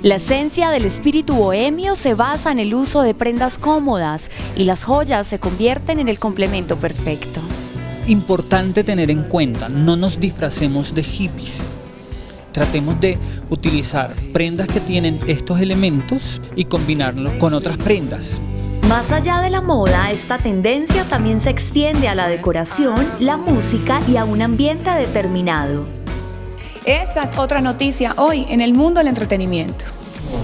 [SPEAKER 18] La esencia del espíritu bohemio se basa en el uso de prendas cómodas y las joyas se convierten en el complemento perfecto.
[SPEAKER 24] Importante tener en cuenta, no nos disfracemos de hippies. Tratemos de utilizar prendas que tienen estos elementos y combinarlos con otras prendas.
[SPEAKER 18] Más allá de la moda, esta tendencia también se extiende a la decoración, la música y a un ambiente determinado.
[SPEAKER 12] Esta es otra noticia hoy en el mundo del entretenimiento.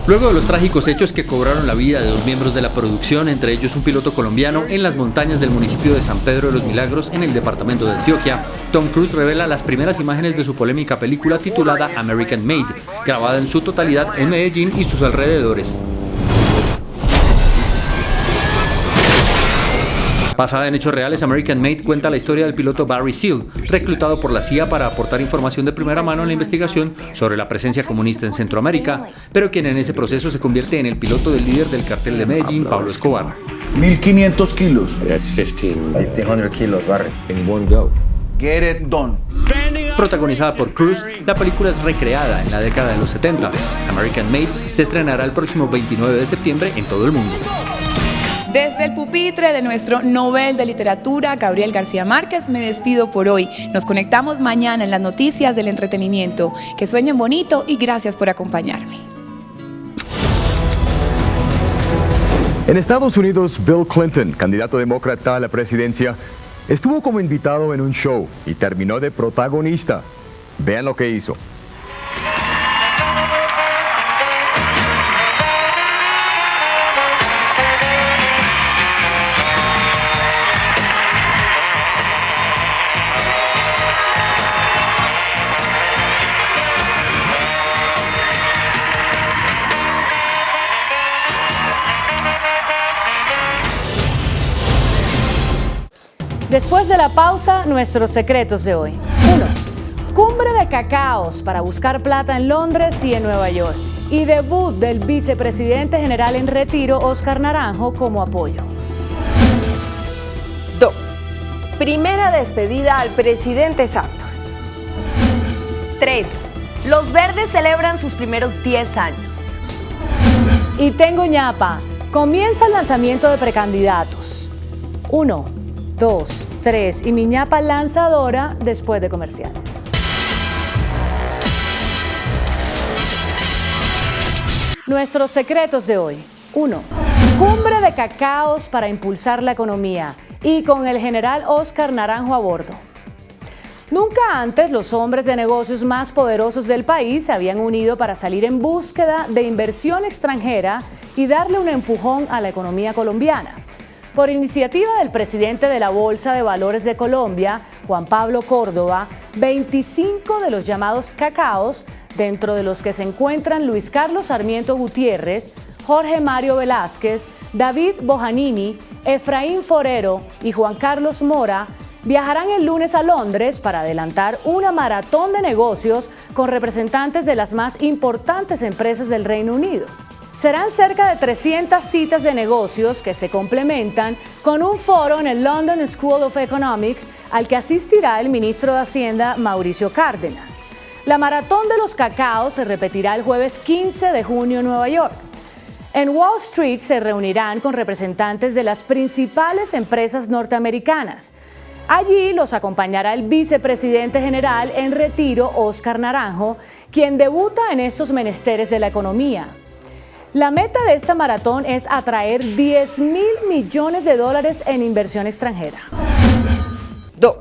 [SPEAKER 26] Luego de los trágicos hechos que cobraron la vida de dos miembros de la producción, entre ellos un piloto colombiano, en las montañas del municipio de San Pedro de los Milagros, en el departamento de Antioquia, Tom Cruise revela las primeras imágenes de su polémica película titulada American Made, grabada en su totalidad en Medellín y sus alrededores. Basada en hechos reales, American Made cuenta la historia del piloto Barry Seal, reclutado por la CIA para aportar información de primera mano en la investigación sobre la presencia comunista en Centroamérica, pero quien en ese proceso se convierte en el piloto del líder del cartel de Medellín, Pablo Escobar.
[SPEAKER 27] 1.500 kilos. That's 1,500 kilos, Barry, in one go. Get it done.
[SPEAKER 26] Protagonizada por Cruise, la película es recreada en la década de los 70. American Made se estrenará el próximo 29 de septiembre en todo el mundo.
[SPEAKER 12] Desde el pupitre de nuestro Nobel de Literatura, Gabriel García Márquez, me despido por hoy. Nos conectamos mañana en las noticias del entretenimiento. Que sueñen bonito y gracias por acompañarme.
[SPEAKER 28] En Estados Unidos, Bill Clinton, candidato demócrata a la presidencia, estuvo como invitado en un show y terminó de protagonista. Vean lo que hizo.
[SPEAKER 29] Después de la pausa, nuestros secretos de hoy. 1. Cumbre de cacaos para buscar plata en Londres y en Nueva York. Y debut del vicepresidente general en retiro, Óscar Naranjo, como apoyo.
[SPEAKER 12] 2.
[SPEAKER 14] primera despedida al presidente Santos.
[SPEAKER 18] 3. Los verdes celebran sus primeros 10 años.
[SPEAKER 29] Y tengo ñapa. Comienza el lanzamiento de precandidatos. 1, 2, 3 y mi ñapa lanzadora después de comerciales. Nuestros secretos de hoy. 1. Cumbre de cacaos para impulsar la economía y con el general Óscar Naranjo a bordo. Nunca antes los hombres de negocios más poderosos del país se habían unido para salir en búsqueda de inversión extranjera y darle un empujón a la economía colombiana. Por iniciativa del presidente de la Bolsa de Valores de Colombia, Juan Pablo Córdoba, 25 de los llamados cacaos, dentro de los que se encuentran Luis Carlos Sarmiento Gutiérrez, Jorge Mario Velázquez, David Bojanini, Efraín Forero y Juan Carlos Mora, viajarán el lunes a Londres para adelantar una maratón de negocios con representantes de las más importantes empresas del Reino Unido. Serán cerca de 300 citas de negocios que se complementan con un foro en el London School of Economics al que asistirá el ministro de Hacienda Mauricio Cárdenas. La maratón de los cacaos se repetirá el jueves 15 de junio en Nueva York. En Wall Street se reunirán con representantes de las principales empresas norteamericanas. Allí los acompañará el vicepresidente general en retiro, Óscar Naranjo, quien debuta en estos menesteres de la economía. La meta de esta maratón es atraer $10.000 millones en inversión extranjera.
[SPEAKER 14] 2.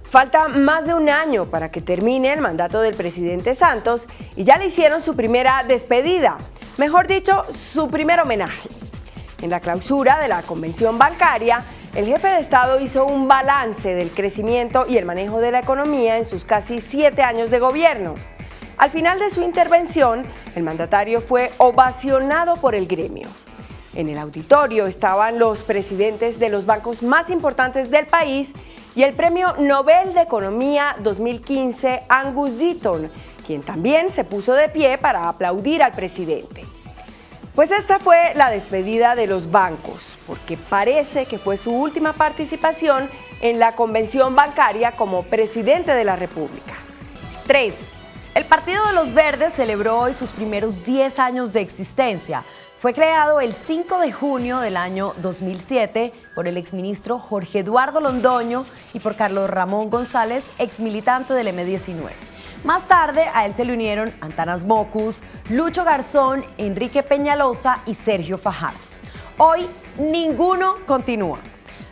[SPEAKER 14] Falta más de un año para que termine el mandato del presidente Santos y ya le hicieron su primera despedida, mejor dicho, su primer homenaje. En la clausura de la convención bancaria, el jefe de Estado hizo un balance del crecimiento y el manejo de la economía en sus casi 7 años de gobierno. Al final de su intervención, el mandatario fue ovacionado por el gremio. En el auditorio estaban los presidentes de los bancos más importantes del país y el Premio Nobel de Economía 2015, Angus Deaton, quien también se puso de pie para aplaudir al presidente. Pues esta fue la despedida de los bancos, porque parece que fue su última participación en la convención bancaria como presidente de la República.
[SPEAKER 18] 3. El Partido de los Verdes celebró hoy sus primeros 10 años de existencia. Fue creado el 5 de junio del año 2007 por el exministro Jorge Eduardo Londoño y por Carlos Ramón González, exmilitante del M-19. Más tarde a él se le unieron Antanas Mockus, Lucho Garzón, Enrique Peñalosa y Sergio Fajardo. Hoy ninguno continúa.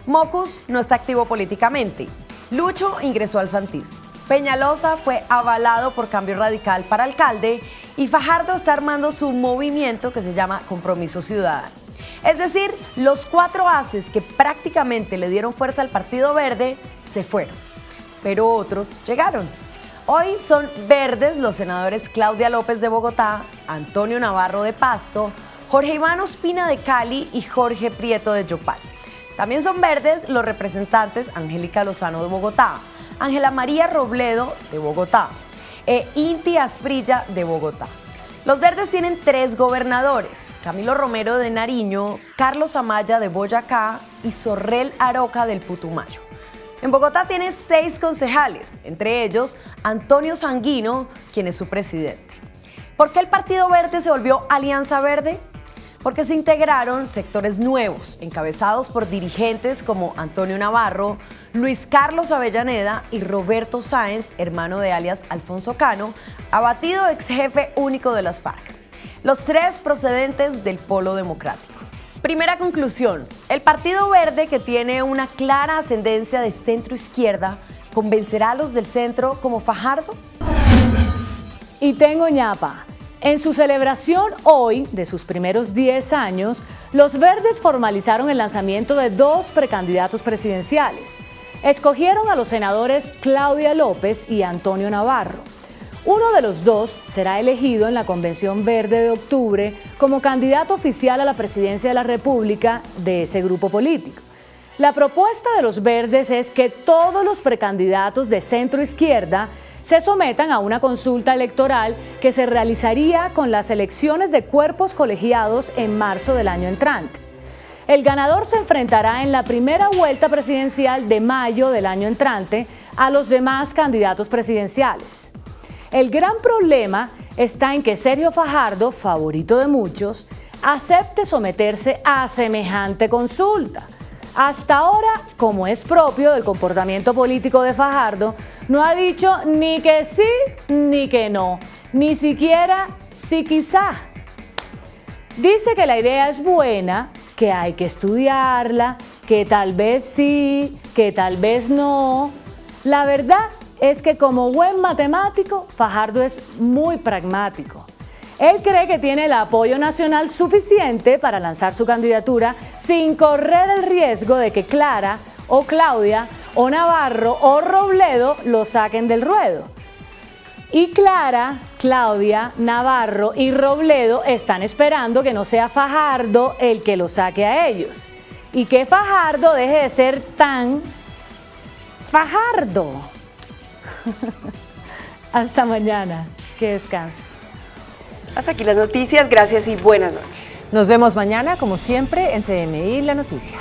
[SPEAKER 18] Mockus no está activo políticamente. Lucho ingresó al santismo. Peñalosa fue avalado por Cambio Radical para alcalde y Fajardo está armando su movimiento que se llama Compromiso Ciudadano. Es decir, los 4 haces que prácticamente le dieron fuerza al Partido Verde se fueron, pero otros llegaron. Hoy son verdes los senadores Claudia López de Bogotá, Antonio Navarro de Pasto, Jorge Iván Ospina de Cali y Jorge Prieto de Yopal. También son verdes los representantes Angélica Lozano de Bogotá, Ángela María Robledo de Bogotá e Inti Asprilla de Bogotá. Los verdes tienen 3 gobernadores, Camilo Romero de Nariño, Carlos Amaya de Boyacá y Sorrel Aroca del Putumayo. En Bogotá tiene 6 concejales, entre ellos Antonio Sanguino, quien es su presidente. ¿Por qué el Partido Verde se volvió Alianza Verde? Porque se integraron sectores nuevos, encabezados por dirigentes como Antonio Navarro, Luis Carlos Avellaneda y Roberto Sáenz, hermano de alias Alfonso Cano, abatido ex jefe único de las FARC. Los 3 procedentes del Polo Democrático. Primera conclusión, el Partido Verde, que tiene una clara ascendencia de centro-izquierda, ¿convencerá a los del centro como Fajardo?
[SPEAKER 29] Y tengo ñapa. En su celebración hoy de sus primeros 10 años, los verdes formalizaron el lanzamiento de 2 precandidatos presidenciales. Escogieron a los senadores Claudia López y Antonio Navarro. Uno de los 2 será elegido en la Convención Verde de octubre como candidato oficial a la presidencia de la República de ese grupo político. La propuesta de los verdes es que todos los precandidatos de centro-izquierda se sometan a una consulta electoral que se realizaría con las elecciones de cuerpos colegiados en marzo del año entrante. el ganador se enfrentará en la primera vuelta presidencial de mayo del año entrante a los demás candidatos presidenciales. El gran problema está en que Sergio Fajardo, favorito de muchos, acepte someterse a semejante consulta. Hasta ahora, como es propio del comportamiento político de Fajardo, no ha dicho ni que sí ni que no, ni siquiera sí quizá. Dice que la idea es buena, que hay que estudiarla, que tal vez sí, que tal vez no. La verdad es que como buen matemático, Fajardo es muy pragmático. Él cree que tiene el apoyo nacional suficiente para lanzar su candidatura sin correr el riesgo de que Clara o Claudia o Navarro o Robledo lo saquen del ruedo. Y Clara, Claudia, Navarro y Robledo están esperando que no sea Fajardo el que lo saque a ellos. Y que Fajardo deje de ser tan Fajardo. Hasta mañana. Que descanse.
[SPEAKER 14] Hasta aquí las noticias, gracias y buenas noches.
[SPEAKER 15] Nos vemos mañana, como siempre, en CMI La Noticia.